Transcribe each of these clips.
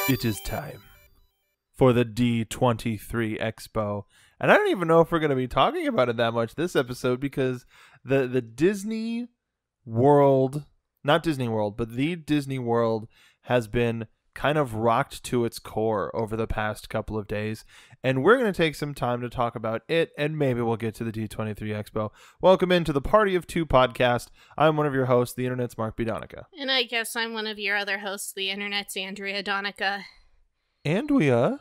It is time for the D23 Expo. And I don't even know if we're going to be talking about it that much this episode because the Disney World, not Disney World, but the Disney World has been kind of rocked to its core over the past couple of days. And we're going to take some time to talk about it, and maybe we'll get to the D23 Expo. Welcome into the Party of Two podcast. I'm one of your hosts, the Internet's Mark B. Donica. And I guess I'm one of your other hosts, the Internet's Andrea Donica. Andrea?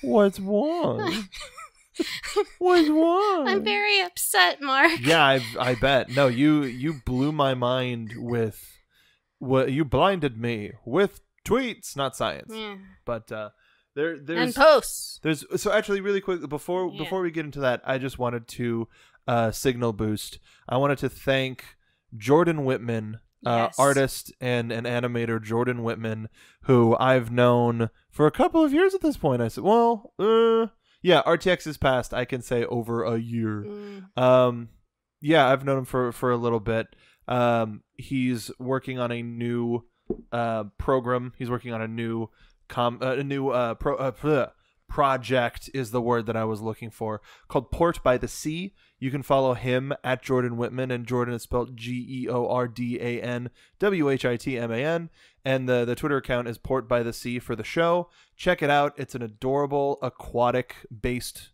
What's wrong? What's wrong? I'm very upset, Mark. Yeah, I bet. No, you blew my mind with what you blinded me with tweets, not science. Yeah. But there's and posts. So actually, really quick before we get into that, I just wanted to signal boost. I wanted to thank Jordan Whitman, Yes. artist and an animator, Jordan Whitman, who I've known for a couple of years at this point. I said, well, yeah, RTX is past. I can say over a year. Yeah, I've known him for a little bit. He's working on a new program. He's working on a new project is the word that I was looking for, called Port by the Sea. You can follow him at Jordan Whitman, and Jordan is spelled GeordanWhitman, and the Twitter account is Port by the Sea for the show. Check it out. It's an adorable aquatic based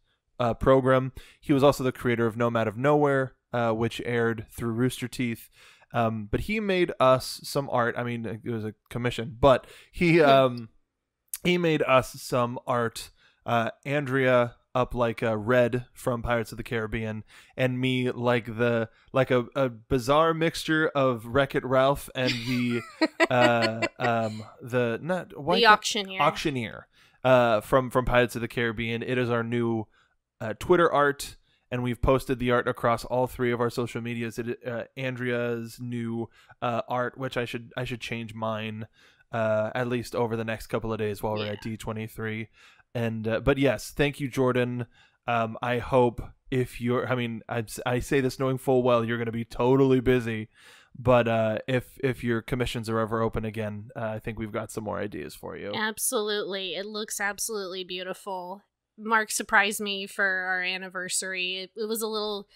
program. He was also the creator of Nomad of Nowhere, which aired through Rooster Teeth. But he made us some art. I mean, it was a commission, but he made us some art. Andrea up like a Red from Pirates of the Caribbean, and me like a bizarre mixture of Wreck-It Ralph and the auctioneer from Pirates of the Caribbean. It is our new Twitter art, and we've posted the art across all three of our social medias. Andrea's new art, which I should change mine at least over the next couple of days while we're at D23. And but yes, thank you, Jordan. I hope if you're, I say this knowing full well you're going to be totally busy, but if your commissions are ever open again, I think we've got some more ideas for you. Absolutely. It looks absolutely beautiful. Mark surprised me for our anniversary. It was a little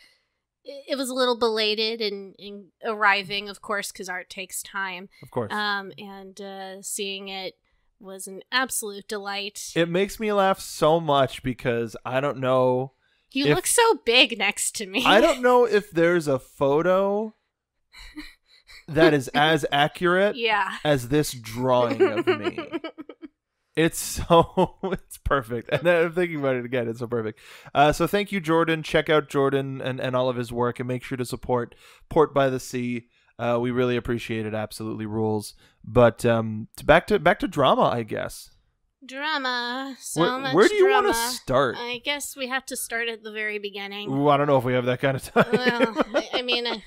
belated in arriving, of course, because art takes time. Of course. And seeing it was an absolute delight. It makes me laugh so much because I don't know. You look so big next to me. I don't know if there's a photo that is as accurate as this drawing of me. It's perfect. And I'm thinking about it again. It's so perfect. So thank you, Jordan. Check out Jordan and all of his work, and make sure to support Port by the Sea. We really appreciate it. Absolutely rules. But back to drama, I guess. Drama. Where do you want to start? I guess we have to start at the very beginning. Ooh, I don't know if we have that kind of time. Well, I'm going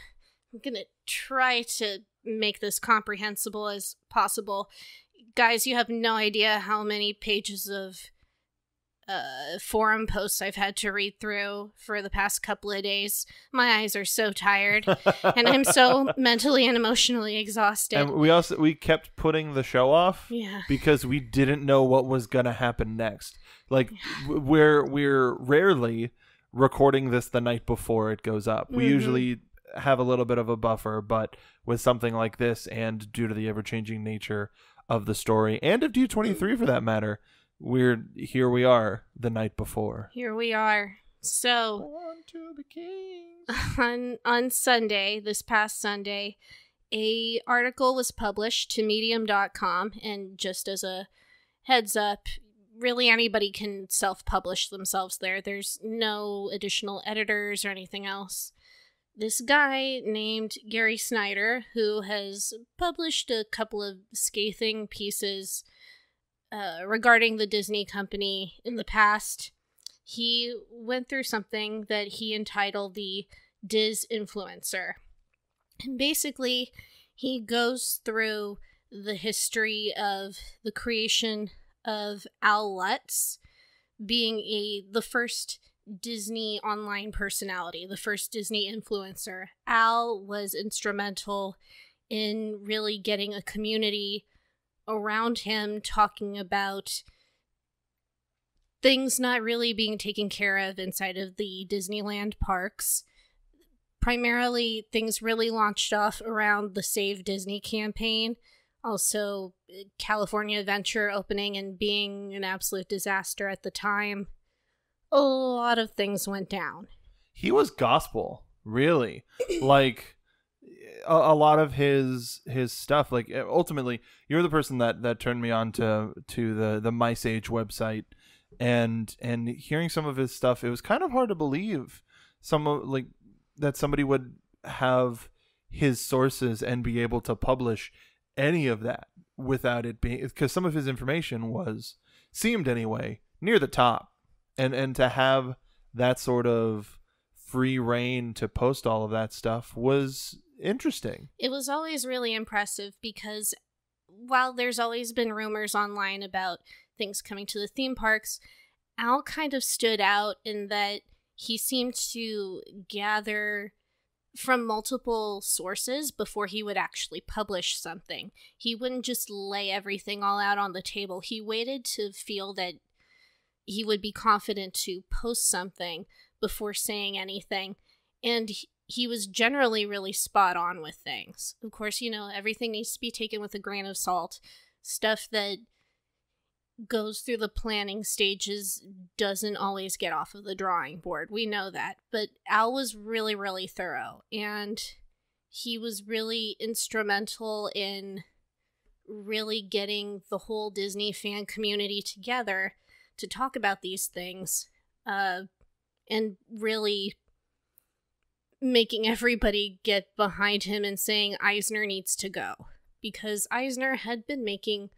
to try to make this comprehensible as possible. Guys, you have no idea how many pages of forum posts I've had to read through for the past couple of days. My eyes are so tired, and I'm so mentally and emotionally exhausted. And we kept putting the show off because we didn't know what was gonna happen next. Like we're rarely recording this the night before it goes up. We usually have a little bit of a buffer, but with something like this, and due to the ever-changing nature of the story and of D23 for that matter, here we are the night before. Here we are. So Born to be kings. on Sunday, this past Sunday, a article was published to medium.com, and just as a heads up, really anybody can self-publish themselves there. There's no additional editors or anything else. This guy named Gary Snyder, who has published a couple of scathing pieces regarding the Disney company in the past, he went through something that he entitled the Diz Influencer. And basically, he goes through the history of the creation of Al Lutz being the first Disney online personality, the first Disney influencer. Al was instrumental in really getting a community around him talking about things not really being taken care of inside of the Disneyland parks. Primarily, things really launched off around the Save Disney campaign. Also, California Adventure opening and being an absolute disaster at the time. A lot of things went down. He was gospel, really. Like, a lot of his stuff, like, ultimately, you're the person that turned me on to the My Sage website, and hearing some of his stuff, it was kind of hard to believe that somebody would have his sources and be able to publish any of that without it being, because some of his information seemed anyway near the top, and to have that sort of free reign to post all of that stuff was interesting. It was always really impressive because while there's always been rumors online about things coming to the theme parks, Al kind of stood out in that he seemed to gather from multiple sources before he would actually publish something. He wouldn't just lay everything all out on the table. He waited to feel that he would be confident to post something before saying anything. And he was generally really spot on with things. Of course, everything needs to be taken with a grain of salt. Stuff that goes through the planning stages doesn't always get off of the drawing board. We know that. But Al was really, really thorough. And he was really instrumental in really getting the whole Disney fan community together to talk about these things. And really making everybody get behind him and saying Eisner needs to go. Because Eisner had been making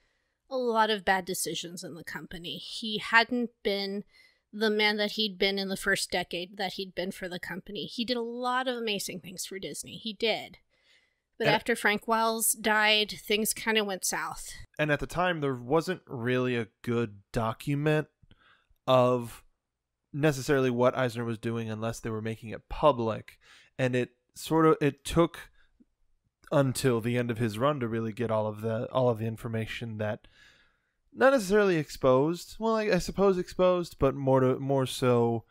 a lot of bad decisions in the company. He hadn't been the man that he'd been in the first decade that he'd been for the company. He did a lot of amazing things for Disney. He did. But after Frank Wells died, things kind of went south. And at the time, there wasn't really a good document of necessarily what Eisner was doing unless they were making it public. And it took until the end of his run to really get all of the information that not necessarily exposed. Well, I suppose exposed, but more so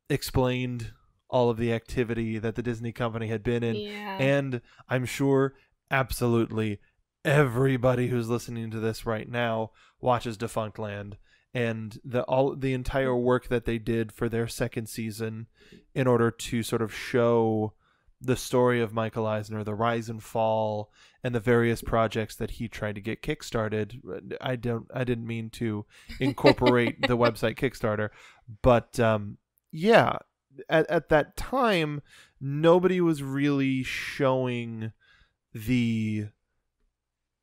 explained all of the activity that the Disney company had been in. Yeah. And I'm sure absolutely everybody who's listening to this right now watches Defunctland, and the entire work that they did for their second season in order to sort of show the story of Michael Eisner, the rise and fall, and the various projects that he tried to get kickstarted. I didn't mean to incorporate the website Kickstarter, but yeah, at that time, nobody was really showing the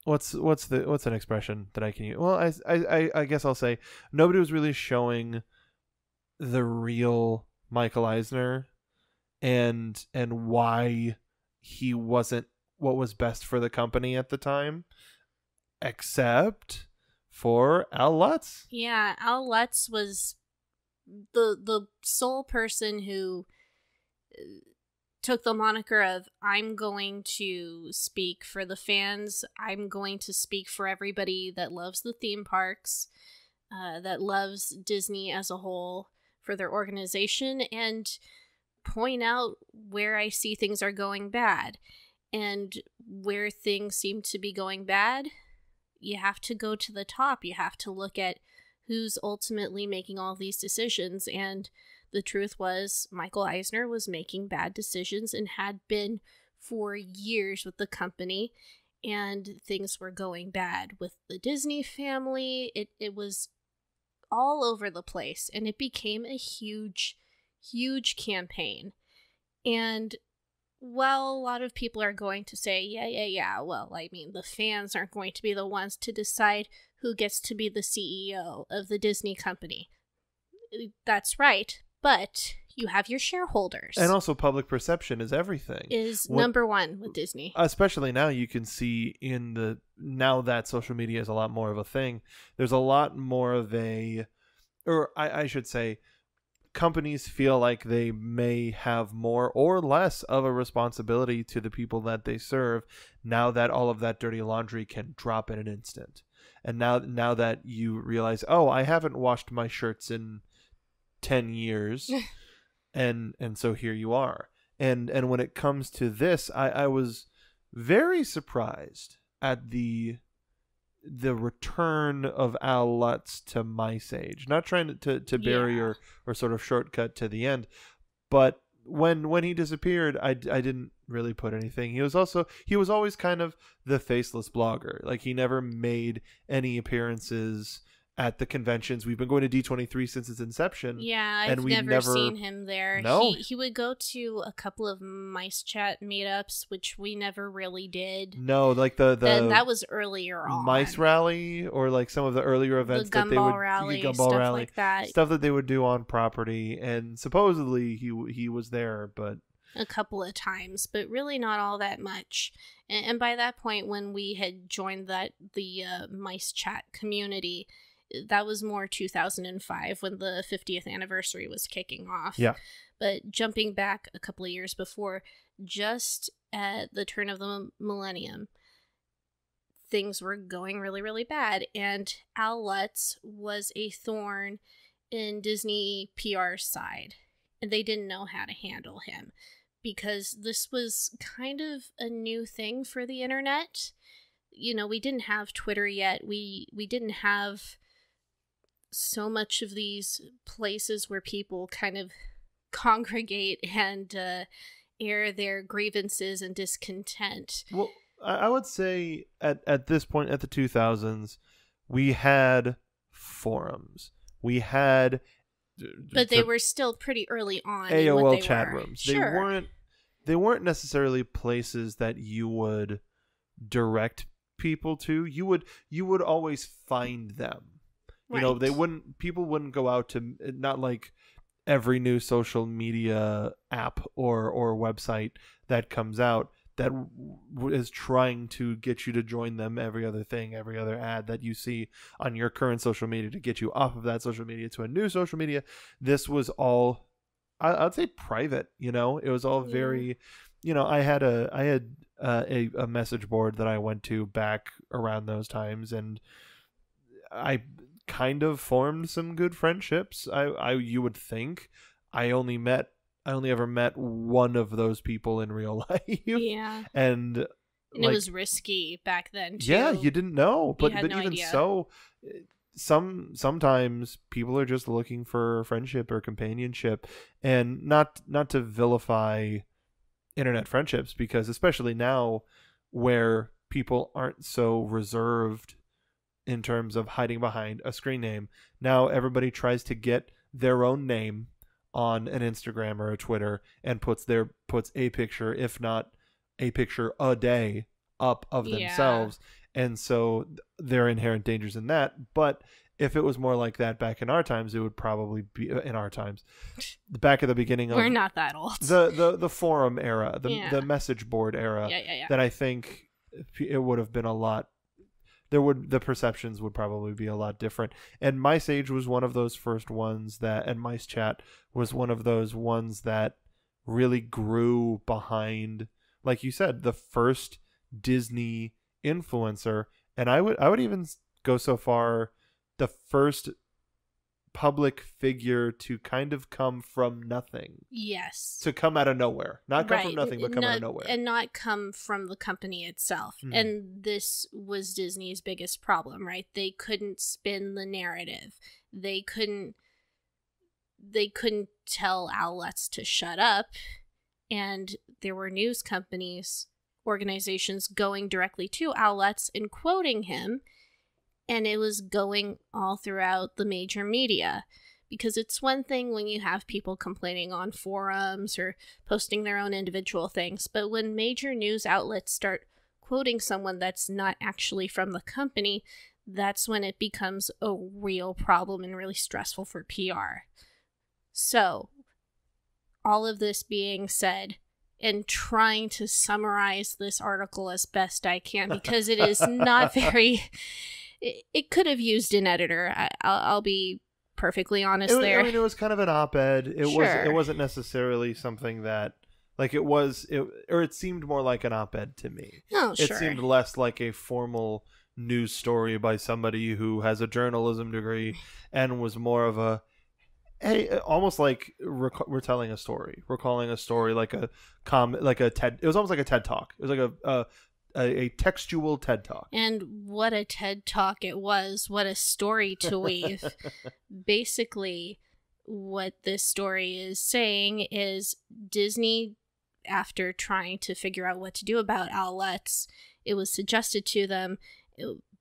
what's an expression that I can use? Well, I guess I'll say nobody was really showing the real Michael Eisner and why he wasn't what was best for the company at the time, except for Al Lutz. Yeah, Al Lutz was the sole person who took the moniker of, I'm going to speak for the fans, I'm going to speak for everybody that loves the theme parks, that loves Disney as a whole, for their organization, and point out where I see things are going bad. And where things seem to be going bad, you have to go to the top. You have to look at who's ultimately making all these decisions. And the truth was, Michael Eisner was making bad decisions and had been for years with the company. And things were going bad with the Disney family. It was all over the place. And it became a huge, huge campaign. And while a lot of people are going to say, yeah, well, I mean, the fans aren't going to be the ones to decide who gets to be the CEO of the Disney company. That's right, but you have your shareholders. And also public perception is everything. Number one with Disney. Especially now, you can see now that social media is a lot more of a thing, there's a lot more of I should say, companies feel like they may have more or less of a responsibility to the people that they serve now that all of that dirty laundry can drop in an instant. and now that you realize, oh, I haven't washed my shirts in 10 years, and so here you are. And when it comes to this, I was very surprised at the return of Al Lutz to Mice Age. Not trying to bury or sort of shortcut to the end, but when he disappeared, I didn't really put anything. He was always kind of the faceless blogger. Like, he never made any appearances at the conventions. We've been going to D23 since its inception. Yeah, I've never seen him there. No. He would go to a couple of Mice Chat meetups, which we never really did. No, like and that was earlier on. Mice Rally, or like some of the earlier events the that they would Gumball Rally, like that. Stuff that they would do on property, and supposedly he was there, but a couple of times, but really not all that much. And by that point, when we had joined the Mice Chat community, that was more 2005 when the 50th anniversary was kicking off. Yeah. But jumping back a couple of years before, just at the turn of the millennium, things were going really, really bad. And Al Lutz was a thorn in Disney PR's side. And they didn't know how to handle him, because this was kind of a new thing for the internet. You know, we didn't have Twitter yet. We didn't have so much of these places where people kind of congregate and air their grievances and discontent. Well, I would say at this point, at the 2000s, we had forums. We had... But they were still pretty early on. AOL chat rooms. Sure. They weren't necessarily places that you would direct people to. You would always find them. You know, people wouldn't go out to, not like every new social media app or website that comes out that is trying to get you to join them every other ad that you see on your current social media to get you off of that social media to a new social media. This was all, I'd say, private. You know, it was all very, you know, I had a message board that I went to back around those times, and I kind of formed some good friendships. You would think. I only ever met one of those people in real life. Yeah. And it was risky back then too. Yeah, you didn't know. But no even idea. So, sometimes people are just looking for friendship or companionship, and not to vilify internet friendships, because especially now where people aren't so reserved in terms of hiding behind a screen name. Now everybody tries to get their own name on an Instagram or a Twitter and puts a picture, if not a picture a day, up of themselves. And so there are inherent dangers in that. But if it was more like that back in our times, it would probably be in our times. Back at the beginning of... We're not that old. The forum era, the message board era, that I think it would have been a lot... the perceptions would probably be a lot different. And Mice Age was one of those first ones and Mice Chat was one of those ones that really grew behind, like you said, the first Disney influencer. And I would even go so far, the first public figure to kind of come from nothing. Yes. To come out of nowhere. Not come from nothing, but come out of nowhere. And not come from the company itself. And this was Disney's biggest problem, right? They couldn't spin the narrative. They couldn't tell Al Lutz to shut up. And there were news companies, organizations going directly to Al Lutz and quoting him. And it was going all throughout the major media, because it's one thing when you have people complaining on forums or posting their own individual things, but when major news outlets start quoting someone that's not actually from the company, that's when it becomes a real problem and really stressful for PR. So, all of this being said, and trying to summarize this article as best I can, because it is not very... It could have used an editor. I'll be perfectly honest there. I mean, it was kind of an op-ed. It wasn't necessarily something that, like, it seemed more like an op-ed to me. Oh, sure. It seemed less like a formal news story by somebody who has a journalism degree and was more of a, hey, almost like we're telling a story. We're calling a story like a TED. It was almost like a TED talk. It was like a textual TED talk. And what a TED talk it was. What a story to weave. Basically, what this story is saying is Disney, after trying to figure out what to do about Al Lutz, it was suggested to them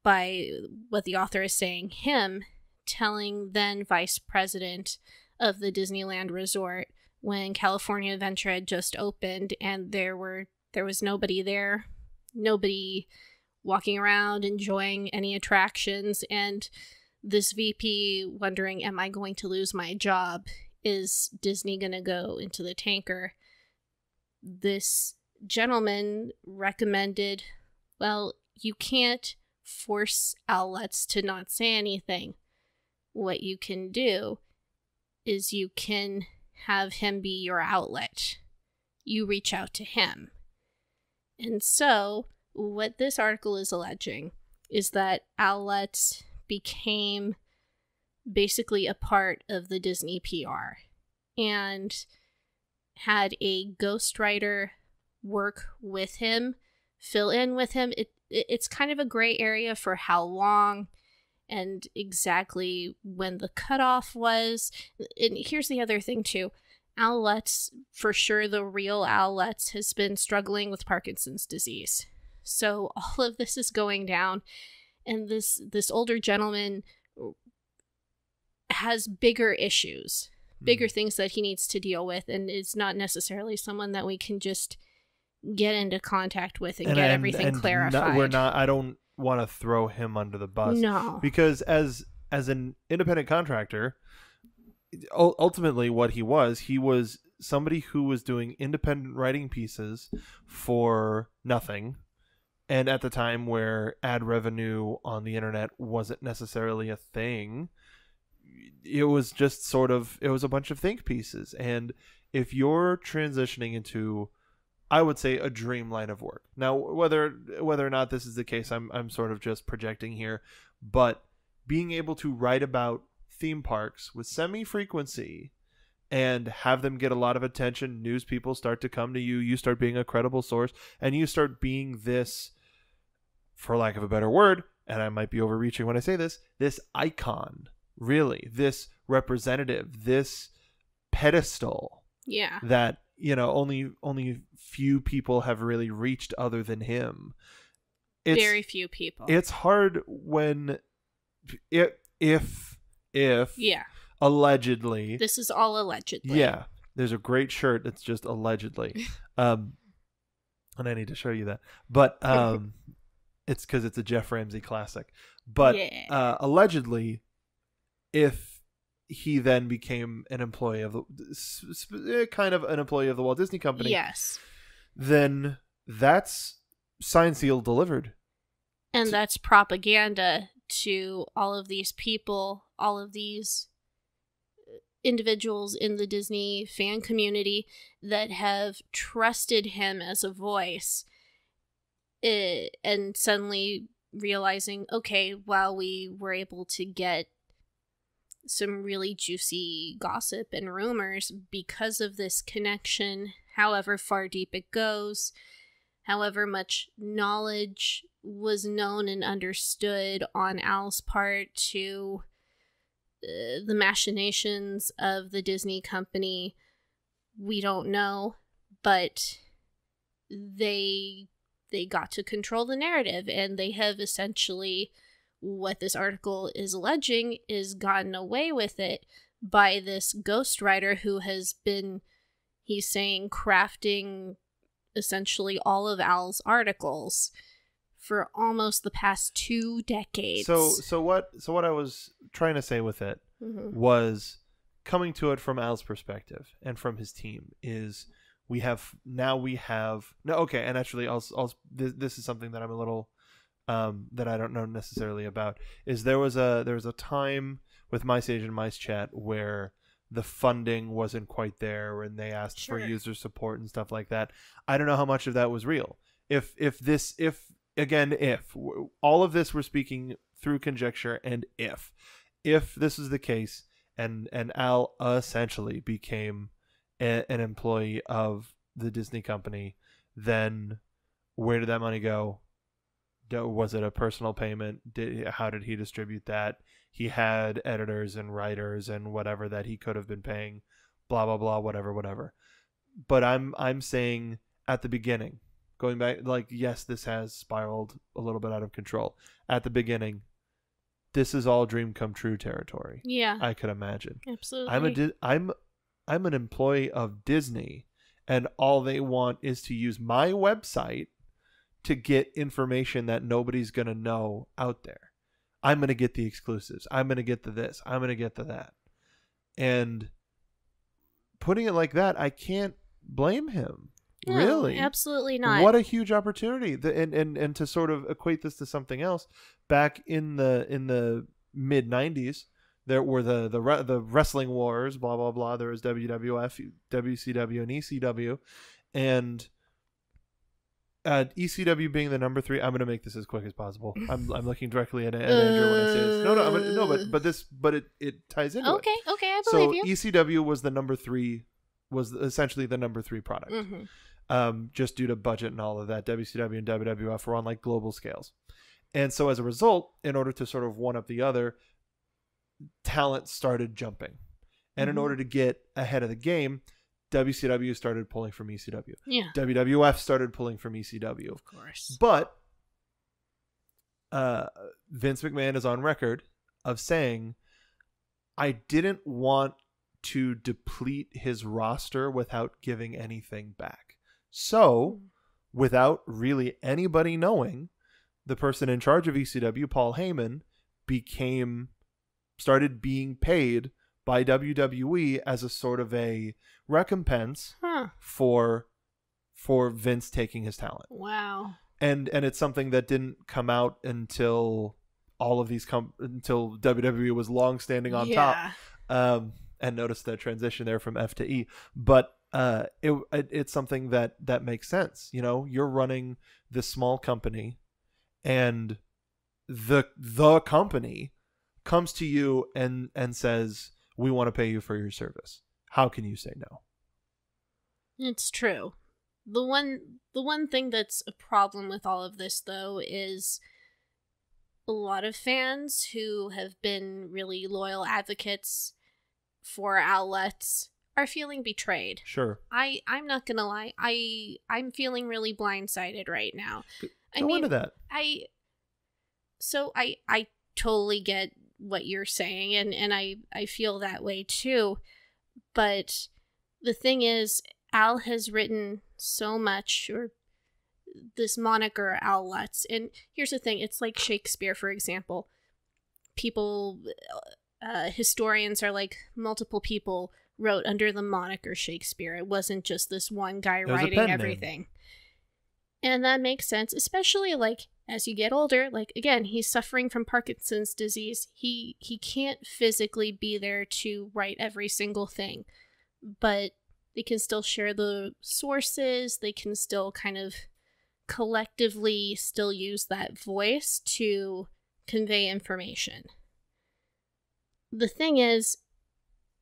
by what the author is saying, him telling then Vice President of the Disneyland Resort when California Adventure had just opened and there was nobody there, nobody walking around enjoying any attractions, and this VP wondering, am I going to lose my job? Is Disney going to go into the tanker? This gentleman recommended, well, you can't force Al Lutz to not say anything. What you can do is you can have him be your outlet. You reach out to him. And so, what this article is alleging is that Al Lutz became basically a part of the Disney PR and had a ghostwriter work with him, fill in with him. It's kind of a gray area for how long and exactly when the cutoff was. And here's the other thing too. Al Lutz, for sure the real Al Lutz, has been struggling with Parkinson's disease. So all of this is going down, and this older gentleman has bigger issues, bigger things that he needs to deal with, and it's not necessarily someone that we can just get into contact with and get everything clarified. I don't want to throw him under the bus. No. Because as an independent contractor, ultimately what he was somebody who was doing independent writing pieces for nothing. And at the time where ad revenue on the internet wasn't necessarily a thing, it was just it was a bunch of think pieces. And if you're transitioning into, I would say, a dream line of work. Now, whether or not this is the case, I'm sort of just projecting here, but being able to write about theme parks with semi-frequency and have them get a lot of attention, news people start to come to you, you start being a credible source, and you start being this, for lack of a better word, and I might be overreaching when I say this icon, really, this representative, this pedestal. Yeah. That, only few people have really reached other than him. Very few people. It's hard when if yeah, allegedly, this is all allegedly. Yeah, there's a great shirt that's just allegedly, and I need to show you that. But it's because it's a Jeff Ramsey classic. But allegedly, if he then became an employee of kind of an employee of the Walt Disney Company, yes, then that's signed, sealed, delivered, and that's propaganda to all of these people, all of these individuals in the Disney fan community that have trusted him as a voice, and suddenly realizing, okay, while we were able to get some really juicy gossip and rumors because of this connection, however far deep it goes, however much knowledge was known and understood on Al's part to the machinations of the Disney company, we don't know, but they got to control the narrative, and they have essentially, what this article is alleging, is gotten away with it by this ghostwriter who has been, he's saying, crafting essentially all of Al's articles for almost the past 2 decades. So what I was trying to say with it was, coming to it from Al's perspective and from his team, is we have okay, and actually this is something that I'm a little that I don't know necessarily about, is there was a time with Mice Age and Mice Chat where the funding wasn't quite there and they asked for user support and stuff like that. I don't know how much of that was real. If again, if all of this we're speaking through conjecture, and if this is the case, and Al essentially became an employee of the Disney company, then where did that money go? Was it a personal payment? How did he distribute that? He had editors and writers and whatever that he could have been paying, blah blah blah, whatever. But I'm saying at the beginning, going back, like, yes, this has spiraled a little bit out of control. At the beginning, this is all dream come true territory. Yeah, I could imagine. Absolutely. I'm an employee of Disney, and all they want is to use my website to get information that nobody's going to know out there. I'm going to get the exclusives. I'm going to get the this. I'm going to get the that. And putting it like that, I can't blame him. No, really. Absolutely not. What a huge opportunity. And to sort of equate this to something else, back in the mid 90s, there were the wrestling wars, blah blah blah. There was WWF, WCW, and ECW, and ECW being the number 3. I'm going to make this as quick as possible. I'm looking directly at Andrew when I say this. But it ties into it. Okay, I believe you. So ECW was the number 3, was essentially the number 3 product. Just due to budget and all of that. WCW and WWF were on like global scales. And so as a result, in order to sort of one up the other, talent started jumping. And in order to get ahead of the game, WCW started pulling from ECW. Yeah. WWF started pulling from ECW. Of course. But Vince McMahon is on record of saying, I didn't want to deplete his roster without giving anything back. So, without really anybody knowing, the person in charge of ECW, Paul Heyman, started being paid by WWE as a sort of a recompense for Vince taking his talent. Wow. And it's something that didn't come out until all of these until WWE was long standing on top. And notice the transition there from F to E. But it's something that makes sense. You know, you're running this small company, and the company comes to you and says, we want to pay you for your service. How can you say no? It's true. The one thing that's a problem with all of this, though, is a lot of fans who have been really loyal advocates for outlets are feeling betrayed. Sure. I'm not gonna lie. I'm feeling really blindsided right now. Go into that. I totally get what you're saying, and I feel that way too. But the thing is, Al has written so much, or this moniker Al Lutz. And here's the thing, it's like Shakespeare, for example. People, historians are like, multiple people wrote under the moniker Shakespeare. It wasn't just this one guy writing everything. And that makes sense, especially like as you get older. Like, again, he's suffering from Parkinson's disease. He can't physically be there to write every single thing, but they can still share the sources. They can still kind of collectively still use that voice to convey information. The thing is,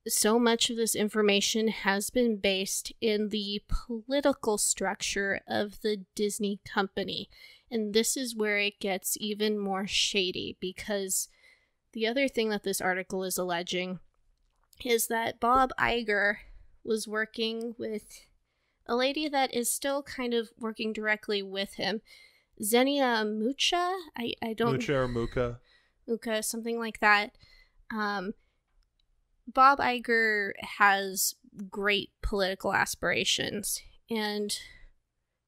so much of this information has been based in the political structure of the Disney company. And this is where it gets even more shady, because the other thing that this article is alleging is that Bob Iger was working with a lady that is still kind of working directly with him. Xenia Mucha? I don't... Mucha or Muka? Muka, something like that. Bob Iger has great political aspirations, and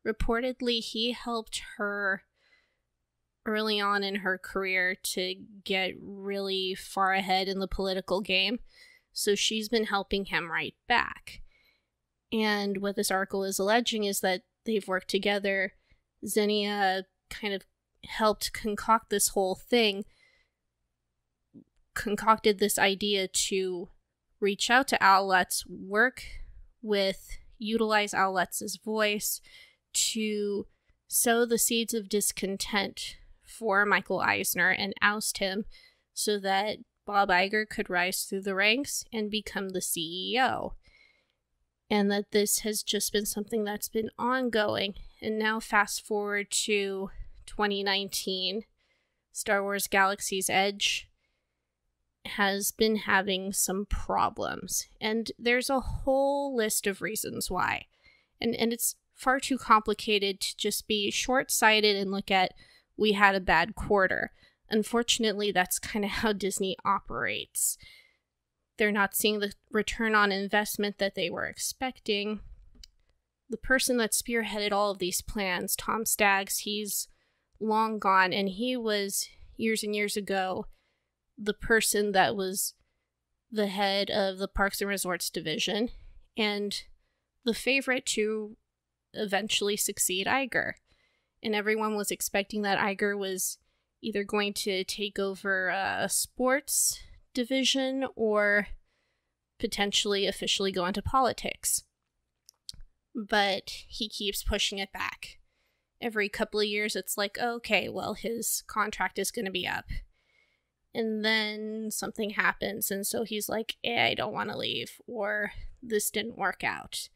reportedly he helped her early on in her career to get really far ahead in the political game. So she's been helping him right back. And what this article is alleging is that they've worked together. Xenia kind of helped concoct this whole thing, concocted this idea to reach out to Al Lutz, utilize Al Lutz's voice to sow the seeds of discontent for Michael Eisner and oust him so that Bob Iger could rise through the ranks and become the CEO. And that this has just been something that's been ongoing. And now fast forward to 2019, Star Wars Galaxy's Edge has been having some problems. And there's a whole list of reasons why. And it's far too complicated to just be short-sighted and look at, we had a bad quarter. Unfortunately, that's kind of how Disney operates. They're not seeing the return on investment that they were expecting. The person that spearheaded all of these plans, Tom Staggs, he's long gone, and he was, years and years ago, the person that was the head of the Parks and Resorts division, and the favorite to eventually succeed Iger. And everyone was expecting that Iger was either going to take over a sports division or potentially officially go into politics. But he keeps pushing it back. Every couple of years, it's like, okay, well, his contract is going to be up. And then something happens, and so he's like, I don't want to leave, or this didn't work out.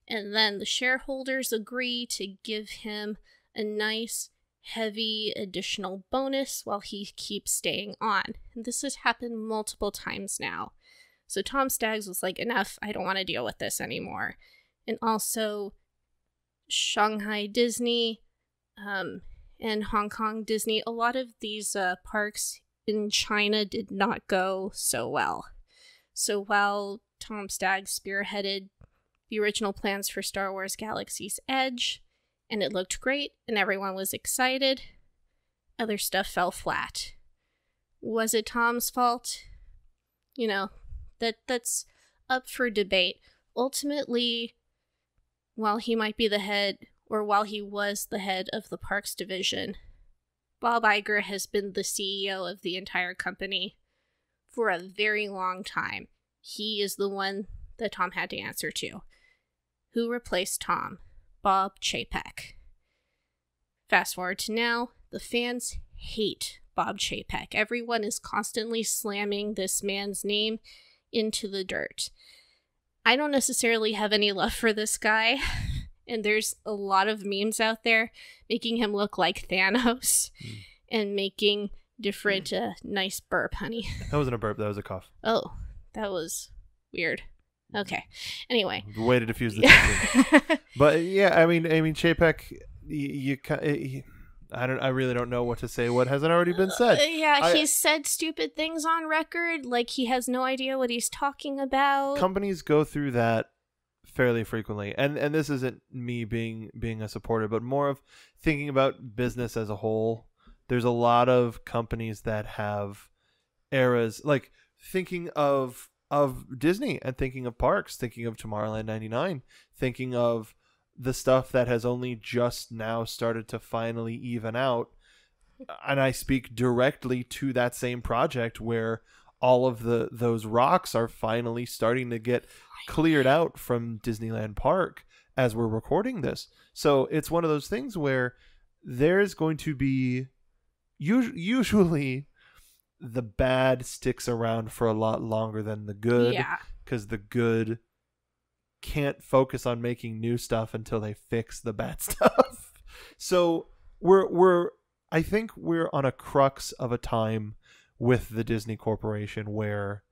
And then the shareholders agree to give him a nice, heavy additional bonus while he keeps staying on. And this has happened multiple times now. So Tom Staggs was like, enough, I don't want to deal with this anymore. And also Shanghai Disney and Hong Kong Disney, a lot of these parks in China did not go so well. So while Tom Staggs spearheaded the original plans for Star Wars Galaxy's Edge, and it looked great, and everyone was excited, other stuff fell flat. Was it Tom's fault? You know, that's up for debate. Ultimately, while he might be the head, or while he was the head of the Parks division, Bob Iger has been the CEO of the entire company for a very long time. He is the one that Tom had to answer to. Who replaced Tom? Bob Chapek. Fast forward to now, the fans hate Bob Chapek. Everyone is constantly slamming this man's name into the dirt. I don't necessarily have any love for this guy, and there's a lot of memes out there making him look like Thanos and making different nice burp, honey. That wasn't a burp, that was a cough. Oh, that was weird. Okay. Anyway, the way to diffuse the tension. But yeah, I mean, Chapek, I really don't know what to say. What hasn't already been said? He's said stupid things on record. Like he has no idea what he's talking about. Companies go through that fairly frequently, and this isn't me being a supporter, but more of thinking about business as a whole. There's a lot of companies that have eras, like thinking of Disney and thinking of parks, thinking of Tomorrowland 99, thinking of the stuff that has only just now started to finally even out. And I speak directly to that same project where all of those rocks are finally starting to get cleared out from Disneyland Park as we're recording this. So it's one of those things where there's going to be usually the bad sticks around for a lot longer than the good. Yeah. Because the good can't focus on making new stuff until they fix the bad stuff. So I think we're on a crux of a time with the Disney Corporation where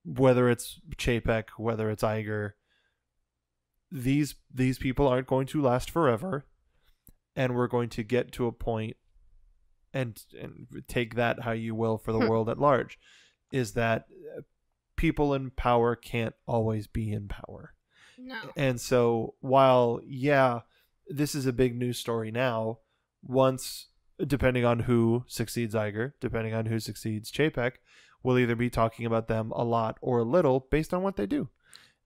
whether it's Chapek, whether it's Iger, these people aren't going to last forever, and we're going to get to a point, and take that how you will for the world at large, is that people in power can't always be in power. No. And so while, yeah, this is a big news story now, once, depending on who succeeds Iger, depending on who succeeds Chapek, we'll either be talking about them a lot or a little based on what they do.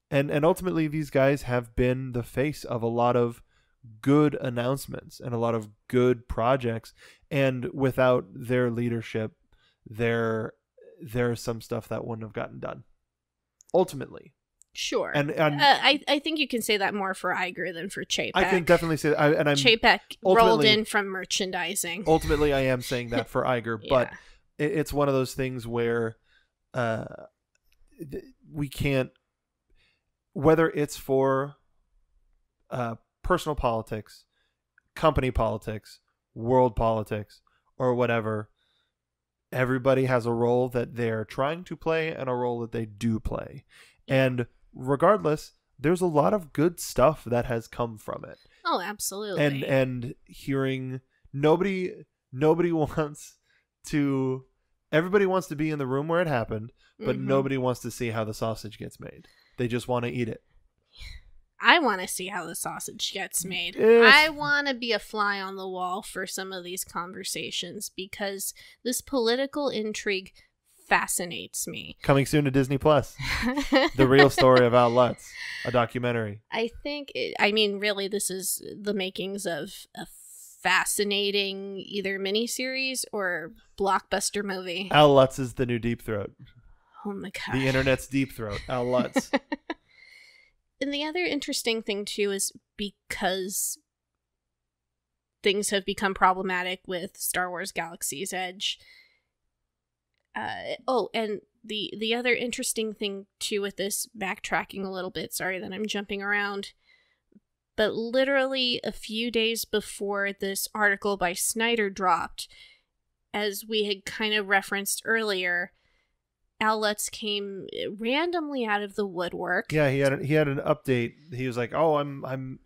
And ultimately, these guys have been the face of a lot of good announcements and a lot of good projects. And without their leadership, there's some stuff that wouldn't have gotten done. Ultimately. Sure. And I think you can say that more for Iger than for Chapek. I can definitely say that. And I'm Chapek rolled in from merchandising. Ultimately, I am saying that for Iger, but it's one of those things where we can't, whether it's for personal politics, company politics, world politics, or whatever, everybody has a role that they're trying to play and a role that they do play. And regardless, there's a lot of good stuff that has come from it. Oh, absolutely. And hearing nobody wants to, everybody wants to be in the room where it happened, but nobody wants to see how the sausage gets made. They just want to eat it. I want to see how the sausage gets made. I want to be a fly on the wall for some of these conversations because this political intrigue fascinates me. Coming soon to Disney Plus. The real story of Al Lutz, a documentary. I think, really, this is the makings of a fascinating either miniseries or blockbuster movie. Al Lutz is the new Deep Throat. Oh my God. The internet's Deep Throat. Al Lutz. And the other interesting thing, too, is because things have become problematic with Star Wars Galaxy's Edge. And the other interesting thing, too, with this, backtracking a little bit, sorry that I'm jumping around, but literally a few days before this article by Snyder dropped, as we had kind of referenced earlier, Al Lutz came randomly out of the woodwork. Yeah, he had an update. He was like, "Oh, I'm,"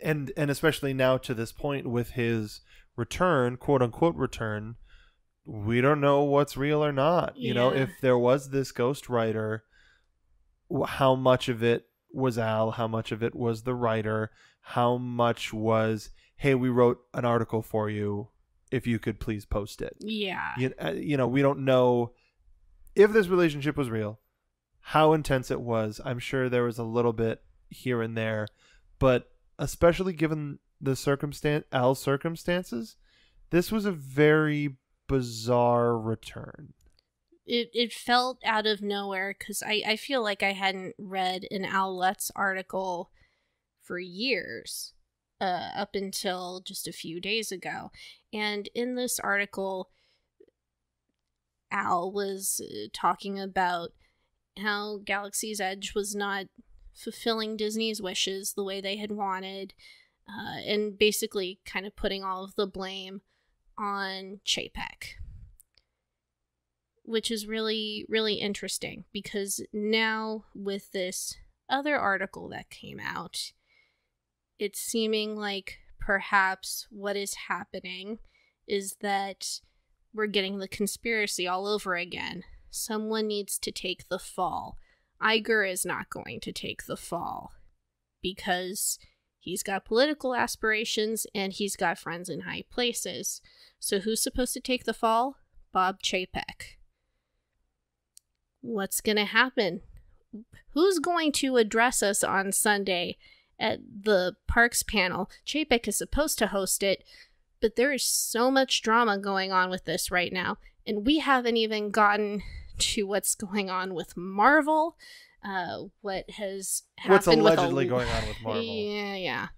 and especially now to this point with his return, quote unquote return, we don't know what's real or not. You know, if there was this ghostwriter, how much of it was Al? How much of it was the writer? How much was, hey, we wrote an article for you, if you could please post it? Yeah. You know, we don't know if this relationship was real, how intense it was. I'm sure there was a little bit here and there, but especially given the Al's circumstances, this was a very bizarre return. It felt out of nowhere because I feel like I hadn't read an Al Lutz article for years, up until just a few days ago. And in this article, Al was talking about how Galaxy's Edge was not fulfilling Disney's wishes the way they had wanted, and basically kind of putting all of the blame on Chapek. Which is really, really interesting because now with this other article that came out, it's seeming like perhaps what is happening is that we're getting the conspiracy all over again. Someone needs to take the fall. Iger is not going to take the fall because he's got political aspirations and he's got friends in high places. So who's supposed to take the fall? Bob Chapek. What's going to happen? Who's going to address us on Sunday at the Parks panel? Chapek is supposed to host it, but there is so much drama going on with this right now, and we haven't even gotten to what's going on with Marvel, what has happened what's allegedly going on with Marvel. Yeah.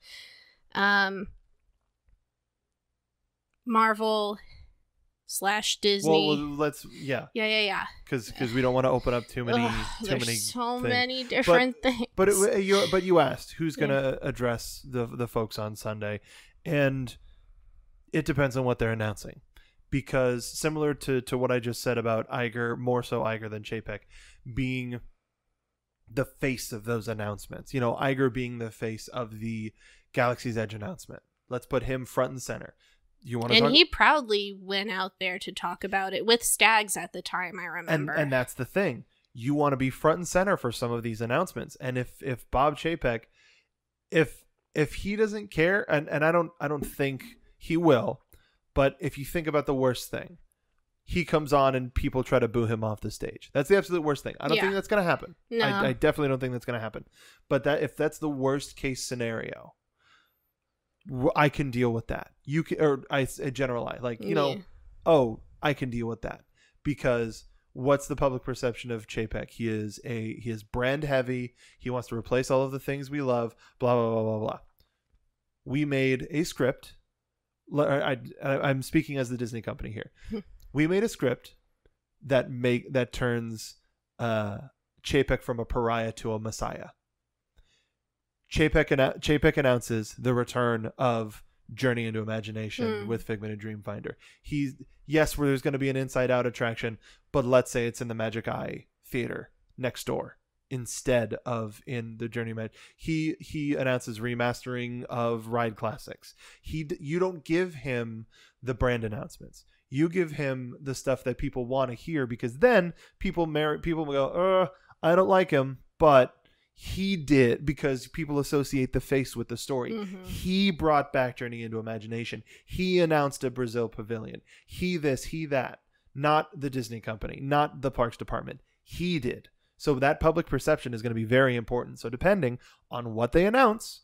Marvel / Disney. Well, let's Yeah. Because we don't want to open up too many many different things. But you asked who's going to address the folks on Sunday, and it depends on what they're announcing. Because similar to what I just said about Iger, more so Iger than Chapek, being the face of those announcements. You know, Iger being the face of the Galaxy's Edge announcement. Let's put him front and center. He proudly went out there to talk about it with Stags at the time, I remember. And that's the thing. You want to be front and center for some of these announcements. And if Bob Chapek, if he doesn't care, and I don't think he will, but if you think about the worst thing, he comes on and people try to boo him off the stage. That's the absolute worst thing. I don't think that's going to happen. No. I definitely don't think that's going to happen. But if that's the worst case scenario, I can deal with that. You can, or I generalize, like, I can deal with that because what's the public perception of Chapek? He is brand heavy. He wants to replace all of the things we love. Blah blah blah blah blah. We made a script. I'm speaking as the Disney company here. We made a script that turns Chapek from a pariah to a messiah. Chapek announces the return of Journey into Imagination with Figment and Dreamfinder. Where there's going to be an Inside Out attraction, but let's say it's in the Magic Eye Theater next door instead of in the Journey he announces remastering of ride classics. You don't give him the brand announcements. You give him the stuff that people want to hear, because then people will go, I don't like him, but he did, because people associate the face with the story. Mm-hmm. He brought back Journey into Imagination. He announced a Brazil pavilion. He this, he that. Not the Disney company, not the parks department. He did. So that public perception is going to be very important. So depending on what they announce,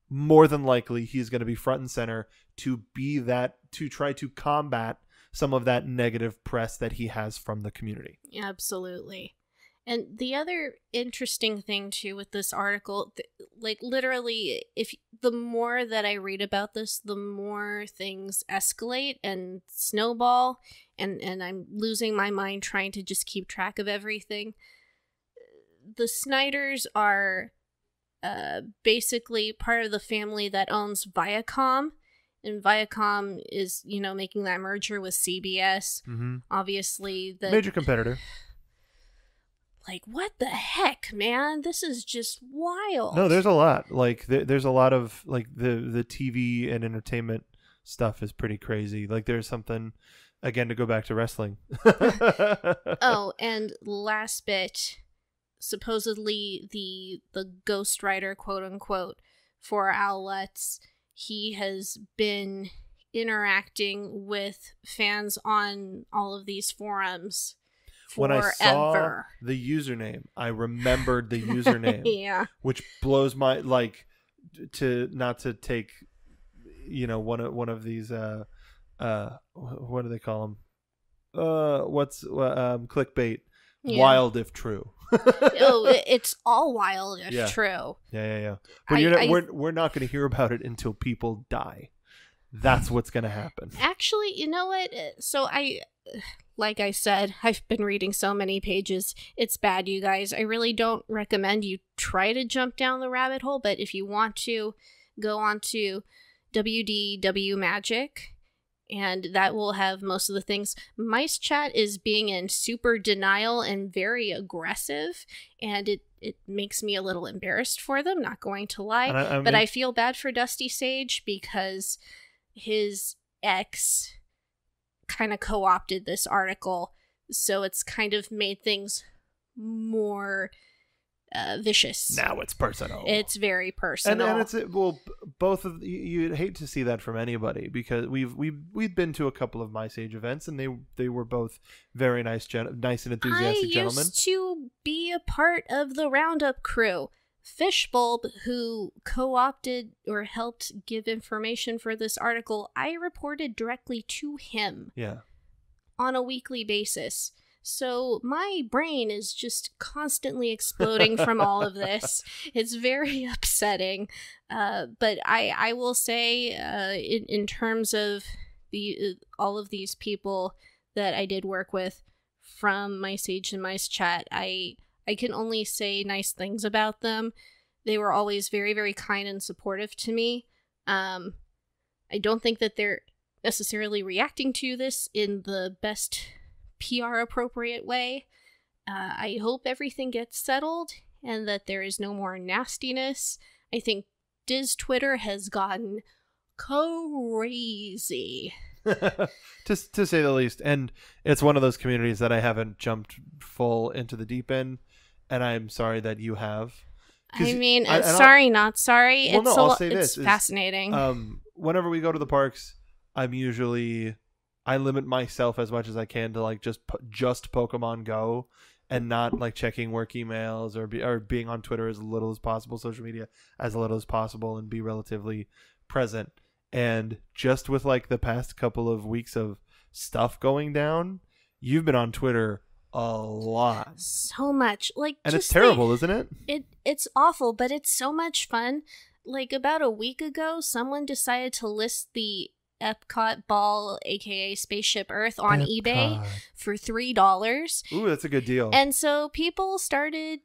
more than likely he's going to be front and center to try to combat some of that negative press that he has from the community. Absolutely. And the other interesting thing too with this article, literally, the more that I read about this, the more things escalate and snowball, and I'm losing my mind trying to just keep track of everything. The Snyders are basically part of the family that owns Viacom. And Viacom is, making that merger with CBS. Mm-hmm. Obviously, the major competitor. What the heck, man? This is just wild. No, there's a lot. There's a lot of the TV and entertainment stuff is pretty crazy. There's something, again, to go back to wrestling. Oh, and last bit, supposedly the ghostwriter, quote unquote, for Al Lutz, he has been interacting with fans on all of these forums. When I saw the username, I remembered the username. Yeah. Which blows my, not to take, one of these, what do they call them? Clickbait. Yeah. Wild if true. It's all wild if true. Yeah. But we're not going to hear about it until people die. That's what's going to happen. Actually, you know what? So like I said, I've been reading so many pages. It's bad, you guys. I really don't recommend you try to jump down the rabbit hole, but if you want to, go on to WDW Magic, and that will have most of the things. Mice Chat is being in super denial and very aggressive, and it makes me a little embarrassed for them, not going to lie. But I feel bad for Dusty Sage because his ex kind of co-opted this article, so it's kind of made things more vicious. Now it's personal. It's very personal, and it's both of you'd hate to see that from anybody, because we've been to a couple of My Sage events, and they were both very nice and enthusiastic gentlemen. I used to be a part of the Roundup crew. Fishbulb, who co-opted or helped give information for this article, I reported directly to him on a weekly basis. So my brain is just constantly exploding from all of this. It's very upsetting. But I will say, in terms of all of these people that I did work with from My Sage and Mice Chat, I can only say nice things about them. They were always very, very kind and supportive to me. I don't think that they're necessarily reacting to this in the best PR appropriate way. I hope everything gets settled and that there is no more nastiness. I think Diz Twitter has gotten crazy. to say the least. And it's one of those communities that I haven't jumped full into the deep end, and I'm sorry that you have. I mean, sorry, not sorry. Well, I'll say this. It's fascinating. Whenever we go to the parks, I limit myself as much as I can to just Pokemon Go, and not checking work emails or being on Twitter as little as possible, social media as little as possible, and be relatively present. And just with the past couple of weeks of stuff going down, you've been on Twitter a lot. So much. Like, and it's terrible, isn't it? It's awful, but it's so much fun. Like, about a week ago, someone decided to list the Epcot ball, aka Spaceship Earth, on eBay for $3. Ooh, that's a good deal. And so people started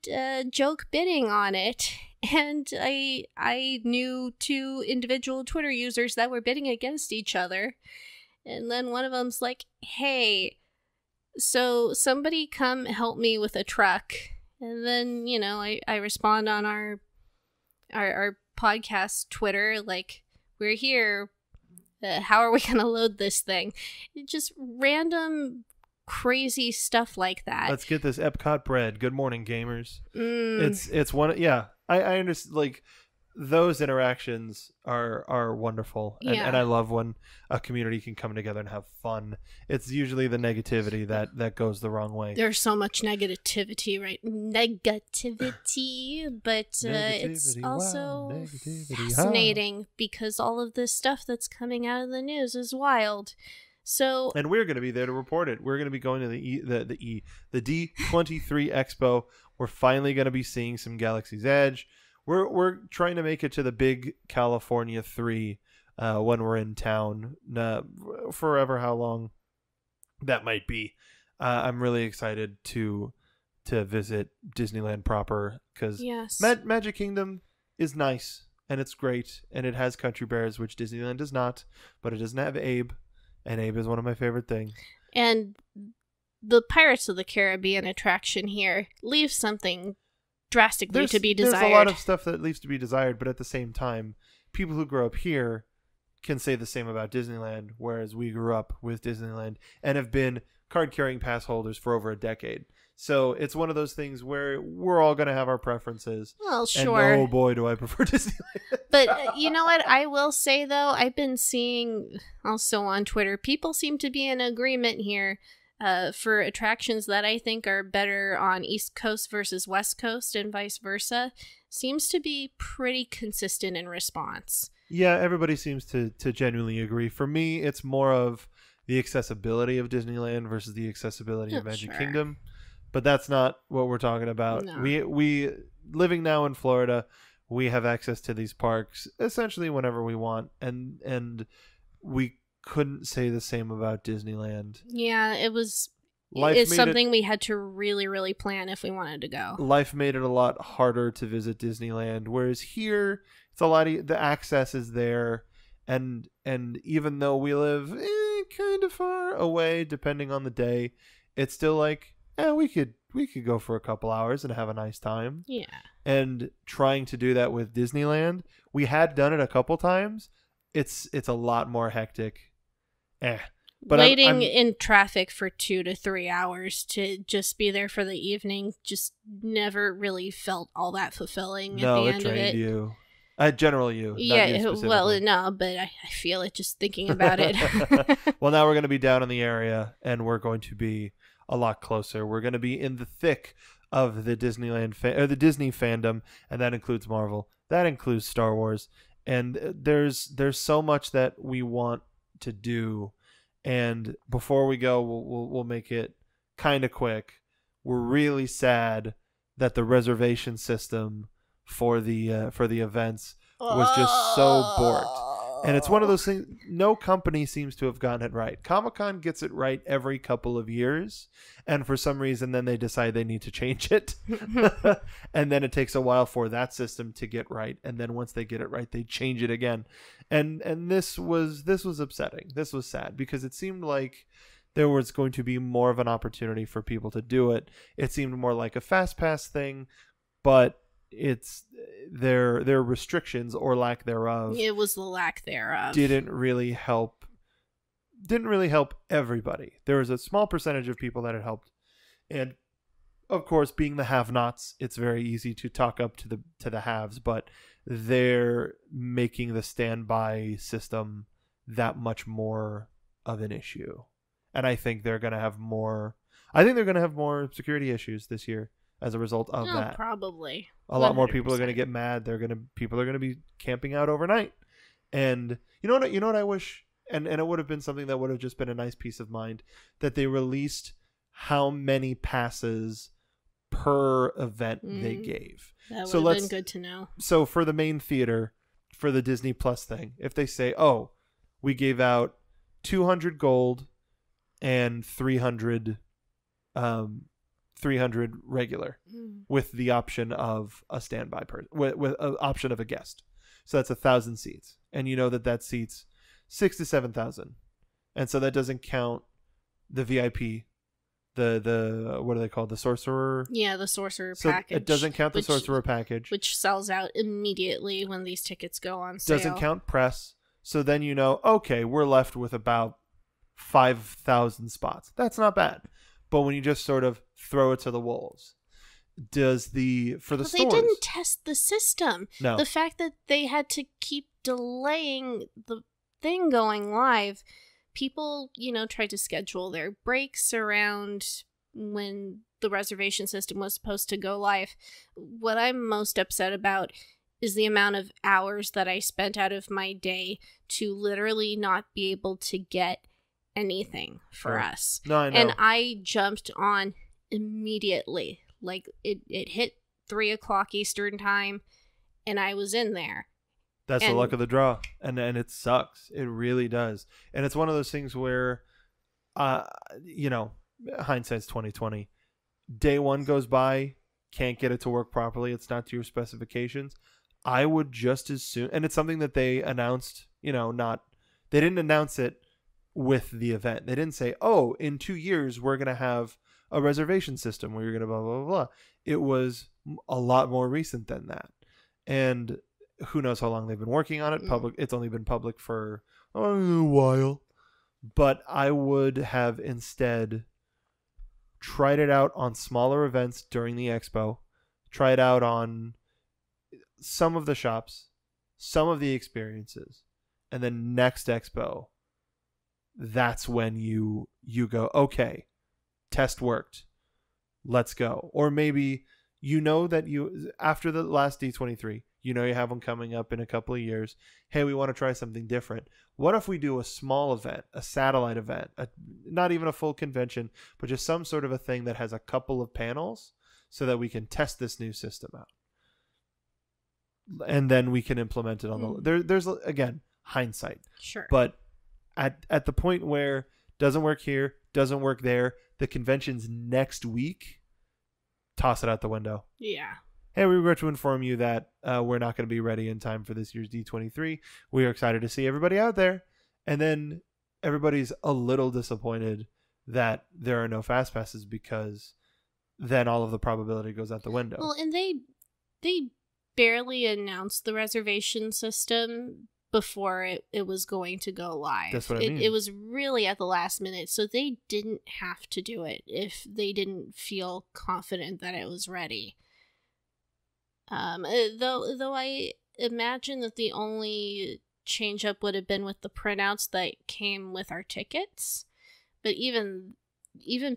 joke bidding on it. And I knew 2 individual Twitter users that were bidding against each other. And then one of them's like, hey, so somebody come help me with a truck. And then, you know, I respond on our podcast Twitter, like, we're here. How are we going to load this thing? Just random crazy stuff like that. Let's get this Epcot bread. Good morning, gamers. It's one. Yeah, I understand. Like, those interactions are wonderful, and I love when a community can come together and have fun. It's usually the negativity that goes the wrong way. There's so much negativity, right? Negativity, but it's also fascinating because all of this stuff that's coming out of the news is wild. So, and we're going to be there to report it. We're going to be going to the D23 Expo. We're finally going to be seeing some Galaxy's Edge. We're trying to make it to the big California 3 when we're in town, forever how long that might be. I'm really excited to visit Disneyland proper because Magic Kingdom is nice and it's great and it has Country Bears, which Disneyland does not, but it doesn't have Abe, and Abe is one of my favorite things. And the Pirates of the Caribbean attraction here leaves something drastically to be desired. There's a lot of stuff that leaves to be desired, but at the same time, people who grow up here can say the same about Disneyland, whereas we grew up with Disneyland and have been card-carrying pass holders for over a decade. So it's one of those things where we're all going to have our preferences. Well, sure. And oh boy, do I prefer Disneyland. But you know what? I will say, though, I've been seeing also on Twitter, people seem to be in agreement here for attractions that I think are better on East Coast versus West Coast and vice versa. Seems to be pretty consistent in response. Yeah, everybody seems to genuinely agree. For me, it's more of the accessibility of Disneyland versus the accessibility of Magic Kingdom. But that's not what we're talking about. No. We living now in Florida, we have access to these parks essentially whenever we want, and we couldn't say the same about Disneyland. Yeah, it's something we had to really, really plan if we wanted to go. Life made it a lot harder to visit Disneyland, whereas here it's a lot. The access is there, and even though we live kind of far away, depending on the day, it's still like, we could go for a couple hours and have a nice time. Yeah. And trying to do that with Disneyland, we had done it a couple times. It's a lot more hectic. But waiting in traffic for 2 to 3 hours to just be there for the evening just never really felt all that fulfilling at the end of it. You. Generally you. Yeah, well, no, but I feel it just thinking about it. Well, now we're going to be down in the area, and we're going to be a lot closer. We're going to be in the thick of the Disneyland or the Disney fandom, and that includes Marvel. That includes Star Wars, and there's so much that we want to do. And before we go, we'll make it kind of quick. We're really sad that the reservation system for the events was just so borked. And it's one of those things, no company seems to have gotten it right. Comic-Con gets it right every couple of years, and for some reason then they decide they need to change it. And then it takes a while for that system to get right, and then once they get it right, they change it again. And this was upsetting. This was sad because it seemed like there was going to be more of an opportunity for people to do it. It seemed more like a fast pass thing, but it's their restrictions or lack thereof. It was the lack thereof. Didn't really help everybody. There was a small percentage of people that it helped, and of course, being the have-nots, it's very easy to talk up to the haves. But they're making the standby system that much more of an issue, and I think they're going to have more. I think they're going to have more security issues this year as a result of that. Probably. A lot more people are going to get mad. People are going to be camping out overnight. And you know what I wish, and it would have been something that would have just been a nice peace of mind, that they released how many passes per event they gave. That would have been good to know. So for the main theater, for the Disney Plus thing, if they say, oh, we gave out 200 gold and 300 regular with the option of a standby person, with an option of a guest. So that's 1,000 seats. And you know that seats 6,000 to 7,000. And so that doesn't count the VIP, the what are they called? The sorcerer? Yeah, the sorcerer so package. It doesn't count the sorcerer package. Which sells out immediately when these tickets go on sale. Doesn't count press. So then you know, okay, we're left with about 5,000 spots. That's not bad. But when you just sort of throw it to the wolves, stores... They didn't test the system. No. The fact that they had to keep delaying the thing going live, people, tried to schedule their breaks around when the reservation system was supposed to go live. What I'm most upset about is the amount of hours that I spent out of my day to literally not be able to get anything for us. No, I know. And I jumped on immediately. Like, it hit 3:00 Eastern time, and I was in there. That's the luck of the draw. And it sucks. It really does. And it's one of those things where, hindsight's 20/20. Day one goes by, can't get it to work properly. It's not to your specifications. I would just as soon, and it's something that they announced, they didn't announce it with the event. They didn't say, oh, in 2 years, we're going to have a reservation system where you're going to blah, blah, blah, blah. It was a lot more recent than that. And who knows how long they've been working on it. It's only been public for a while. But I would have instead tried it out on smaller events during the expo, try it out on some of the shops, some of the experiences, and then next expo, that's when you go, okay, test worked, let's go. Or maybe that after the last D23, you have one coming up in a couple of years. Hey, we want to try something different. What if we do a small event, a satellite event, not even a full convention, but just some sort of a thing that has a couple of panels so that we can test this new system out? And then we can implement it on there's again, hindsight. Sure. But at the point where doesn't work here, doesn't work there, the convention's next week, toss it out the window. Yeah. Hey, we regret to inform you that we're not going to be ready in time for this year's D23. We are excited to see everybody out there. And then everybody's a little disappointed that there are no fast passes, because then all of the probability goes out the window. Well, and they barely announced the reservation system before it was going to go live. That's what I mean. It was really at the last minute, so they didn't have to do it if they didn't feel confident that it was ready. Though I imagine that the only change up would have been with the printouts that came with our tickets, but even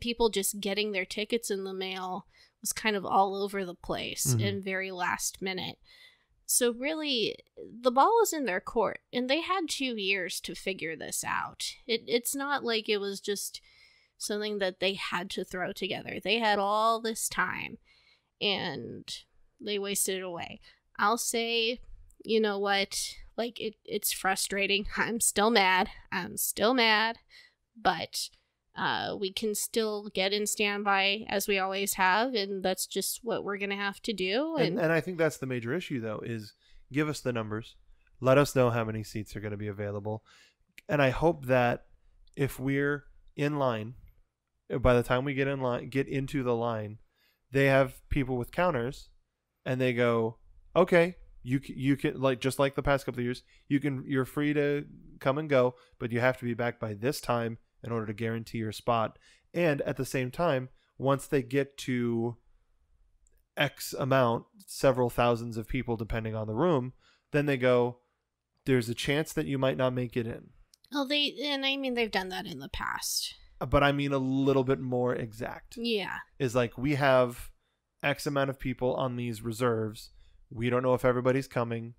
people just getting their tickets in the mail was kind of all over the place and very last minute. So really, the ball was in their court, and they had 2 years to figure this out. It's not like it was just something that they had to throw together. They had all this time, and they wasted it away. I'll say, you know what? Like, it's frustrating. I'm still mad, but we can still get in standby as we always have, and that's just what we're going to have to do. And I think that's the major issue, though, is give us the numbers. Let us know how many seats are going to be available. And I hope that if we're in line, by the time we get into the line, they have people with counters, and they go, okay, you can, like, just like the past couple of years, you're free to come and go, but you have to be back by this time in order to guarantee your spot. And at the same time, once they get to X amount, several thousands of people depending on the room, then they go, there's a chance that you might not make it in. Well, they've done that in the past. But I mean a little bit more exact. Yeah. Is like, we have X amount of people on these reserves. We don't know if everybody's coming.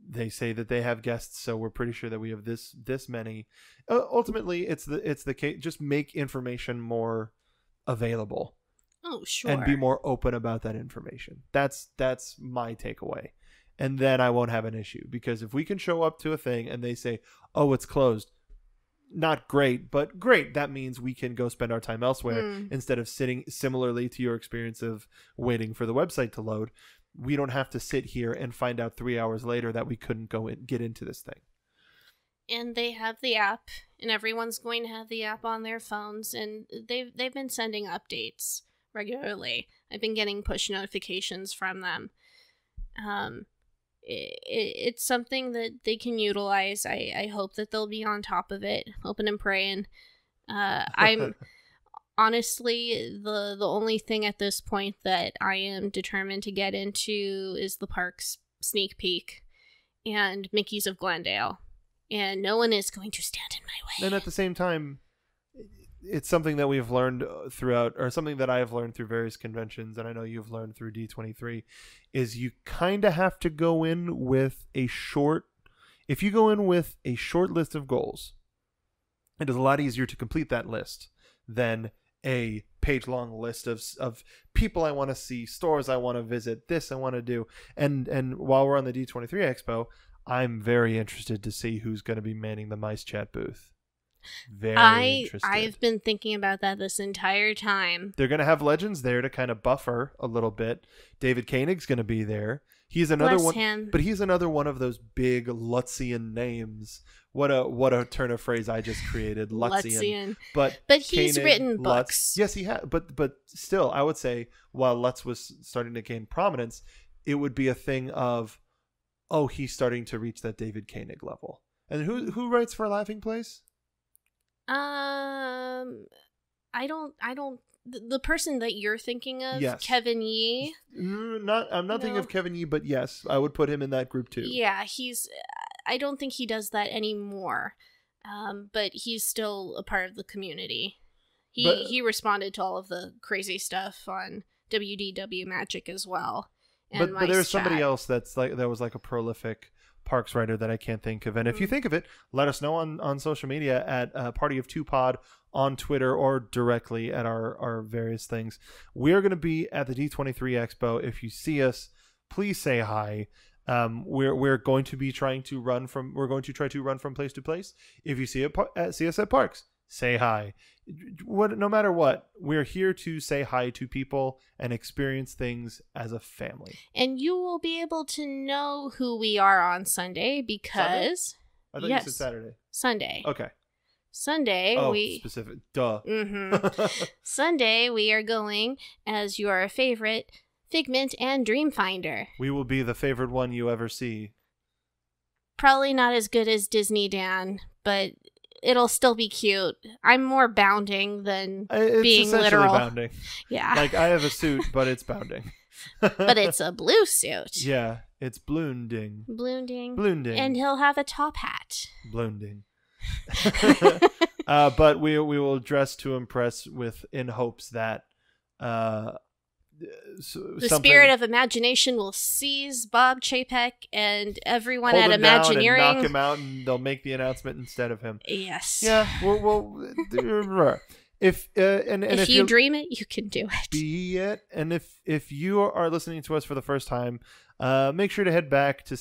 They say that they have guests, so we're pretty sure that we have this many. Ultimately, it's the case. Just make information more available. Oh, sure. And be more open about that information. That's my takeaway. And then I won't have an issue, because if we can show up to a thing and they say, oh, it's closed, not great, but great. That means we can go spend our time elsewhere instead of sitting, similarly to your experience of waiting for the website to load. We don't have to sit here and find out 3 hours later that we couldn't get into this thing. And they have the app, and everyone's going to have the app on their phones, and they've been sending updates regularly. I've been getting push notifications from them. It's something that they can utilize. I hope that they'll be on top of it, hoping and praying. I'm honestly the only thing at this point that I am determined to get into is the park's sneak peek and Mickey's of Glendale, and no one is going to stand in my way. And at the same time, it's something that we've learned throughout, or something that I have learned through various conventions, and I know you've learned through D23, is you kind of have to go in with if you go in with a short list of goals, it is a lot easier to complete that list than a page-long list of people I want to see, stores I want to visit, this I want to do. And while we're on the D23 Expo, I'm very interested to see who's going to be manning the Mice Chat booth. Very interested. I've been thinking about that this entire time. They're going to have legends there to kind of buffer a little bit. David Koenig's going to be there. He's another Bless one, him. but he's another one of those big Lutzian names. What a turn of phrase I just created, Lutzian. But he's Koenig, written books. Lutz, yes, he has. But still, I would say while Lutz was starting to gain prominence, it would be a thing of, oh, he's starting to reach that David Koenig level. And who writes for Laughing Place? I don't. The person that you're thinking of, yes. Kevin Yee. I'm not thinking of Kevin Yee, but yes, I would put him in that group too. Yeah, I don't think he does that anymore, but he's still a part of the community. He responded to all of the crazy stuff on WDW Magic as well. And but there's somebody else that was like a prolific parks writer that I can't think of. And if you think of it, let us know on social media at Party of Two Pod on Twitter or directly at our various things. We are going to be at the D23 Expo. If you see us, please say hi. We're going to be try to run from place to place. If you see us at parks, say hi. No matter what, we're here to say hi to people and experience things as a family. And you will be able to know who we are on Sunday because I thought you said Saturday. Sunday. Okay. Sunday, specific. Duh. Mm-hmm. Sunday, we are going as your favorite Figment and Dreamfinder. We will be the favorite one you ever see. Probably not as good as Disney Dan, but it'll still be cute. I'm more bounding than being literal. Bounding. Yeah. Like I have a suit, but it's bounding. But it's a blue suit. Yeah, it's bloonding. Bloonding. And he'll have a top hat. Bloonding. But we will dress to impress in hopes that the spirit of imagination will seize Bob Chapek and everyone at Imagineering. Down and knock him out, and they'll make the announcement instead of him. Yes. Yeah. If you dream it, you can do it. Be it. And if you are listening to us for the first time, make sure to head back to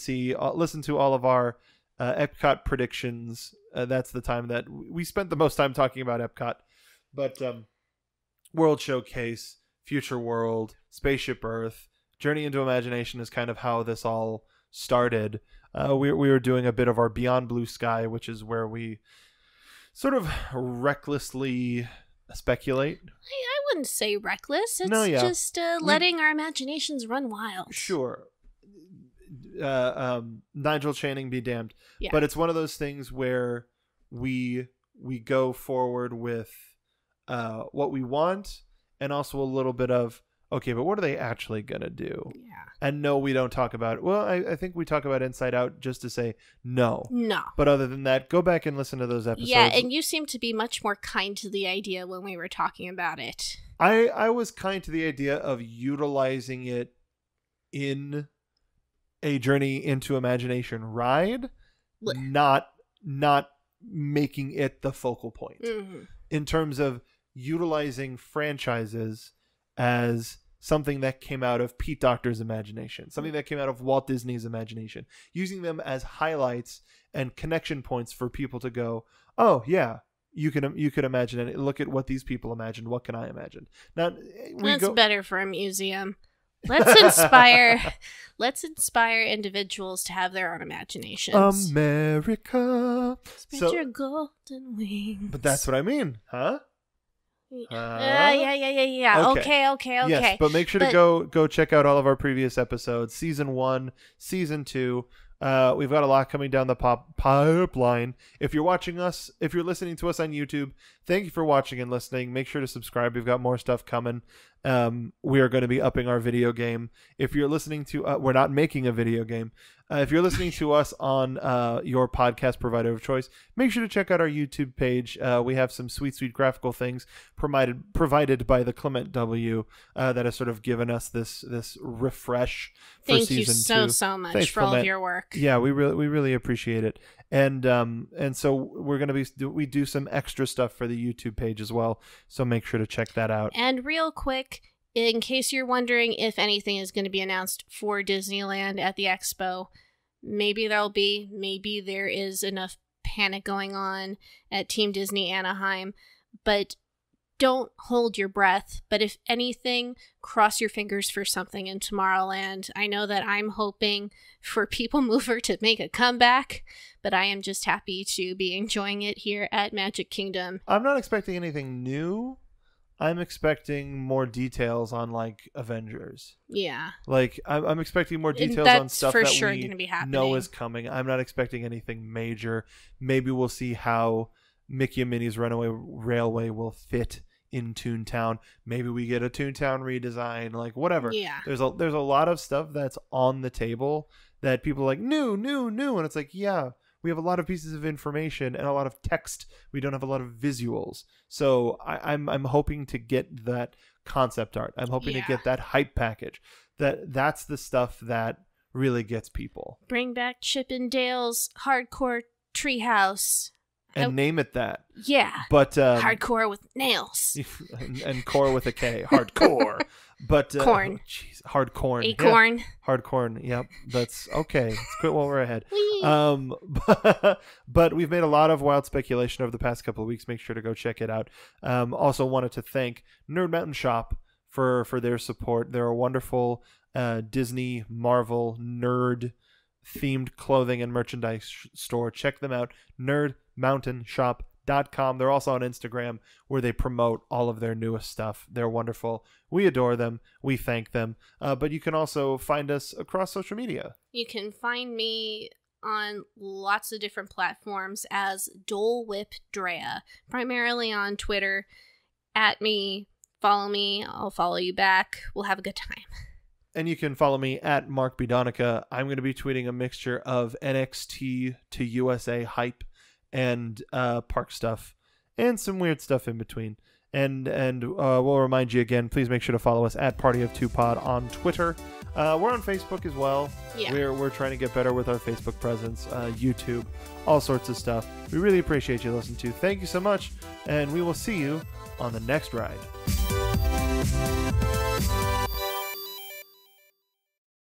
listen to all of our Epcot predictions. That's the time that we spent the most time talking about Epcot. But World Showcase, Future World, Spaceship Earth, Journey into Imagination is kind of how this all started. We were doing a bit of our Beyond Blue Sky, which is where we sort of recklessly speculate. I wouldn't say reckless. It's just letting our imaginations run wild. Sure. Nigel Channing be damned. Yeah. But it's one of those things where we go forward with what we want, and also a little bit of, okay, but what are they actually going to do? Yeah. And no, we don't talk about it. Well, I think we talk about Inside Out just to say no. No. But other than that, go back and listen to those episodes. Yeah, and you seem to be much more kind to the idea when we were talking about it. I was kind to the idea of utilizing it in a Journey into Imagination ride, not making it the focal point. Mm-hmm. In terms of utilizing franchises as something that came out of Pete Docter's imagination, something that came out of Walt Disney's imagination, using them as highlights and connection points for people to go, oh yeah, you could imagine it. Look at what these people imagined. What can I imagine? Now that's better for a museum. Let's inspire individuals to have their own imaginations. America. Spread your golden wings. But that's what I mean, huh? Yeah. Okay. Yes, but make sure to go check out all of our previous episodes. Season 1, Season 2. We've got a lot coming down the pipeline. If you're listening to us on YouTube, thank you for watching and listening. Make sure to subscribe. We've got more stuff coming. We are going to be upping our video game. If you're listening to, we're not making a video game. If you're listening to us on your podcast provider of choice, make sure to check out our YouTube page. We have some sweet graphical things provided by the Clement W that has sort of given us this refresh for season 2. Thank you so much. Thanks, for Clement. All of your work. Yeah, we really appreciate it. And so we're going to we do some extra stuff for the YouTube page as well. So make sure to check that out. And real quick, in case you're wondering if anything is going to be announced for Disneyland at the Expo, maybe there is enough panic going on at Team Disney Anaheim, but don't hold your breath. But if anything, cross your fingers for something in Tomorrowland. I know that I'm hoping for People Mover to make a comeback, but I am just happy to be enjoying it here at Magic Kingdom. I'm not expecting anything new. I'm expecting more details on like Avengers. Yeah. Like I'm expecting more details on stuff for that sure we gonna be happening. Know is coming. I'm not expecting anything major. Maybe we'll see how Mickey and Minnie's Runaway Railway will fit in Toontown. Maybe we get a Toontown redesign, like whatever. Yeah. There's a lot of stuff that's on the table that people are like new, and it's like, yeah, we have a lot of pieces of information and a lot of text. We don't have a lot of visuals. So I'm hoping to get that concept art. I'm hoping to get that hype package. That's the stuff that really gets people. Bring back Chip and Dale's Hardcore Treehouse. And name it that. Yeah. But hardcore with nails. and core with a K. Hardcore. But corn. Jeez, hard corn. Acorn. Yeah. Hard corn. Yep. That's okay. Let's quit while we're ahead. But we've made a lot of wild speculation over the past couple of weeks. Make sure to go check it out. Also wanted to thank Nerd Mountain Shop for their support. They're a wonderful Disney, Marvel, nerd themed clothing and merchandise store. Check them out. nerdmountainshop.com. They're also on Instagram where they promote all of their newest stuff. They're wonderful. We adore them. We thank them. But you can also find us across social media. You can find me on lots of different platforms as Dole Whip Drea, primarily on Twitter. At me, follow me. I'll follow you back. We'll have a good time. And you can follow me at Mark B. Donica. I'm going to be tweeting a mixture of NXT to USA hype and park stuff and some weird stuff in between. And we'll remind you again, please make sure to follow us at Party of Two Pod on Twitter. We're on Facebook as well. Yeah. We're trying to get better with our Facebook presence, YouTube, all sorts of stuff. We really appreciate you listening to. Thank you so much, and we will see you on the next ride.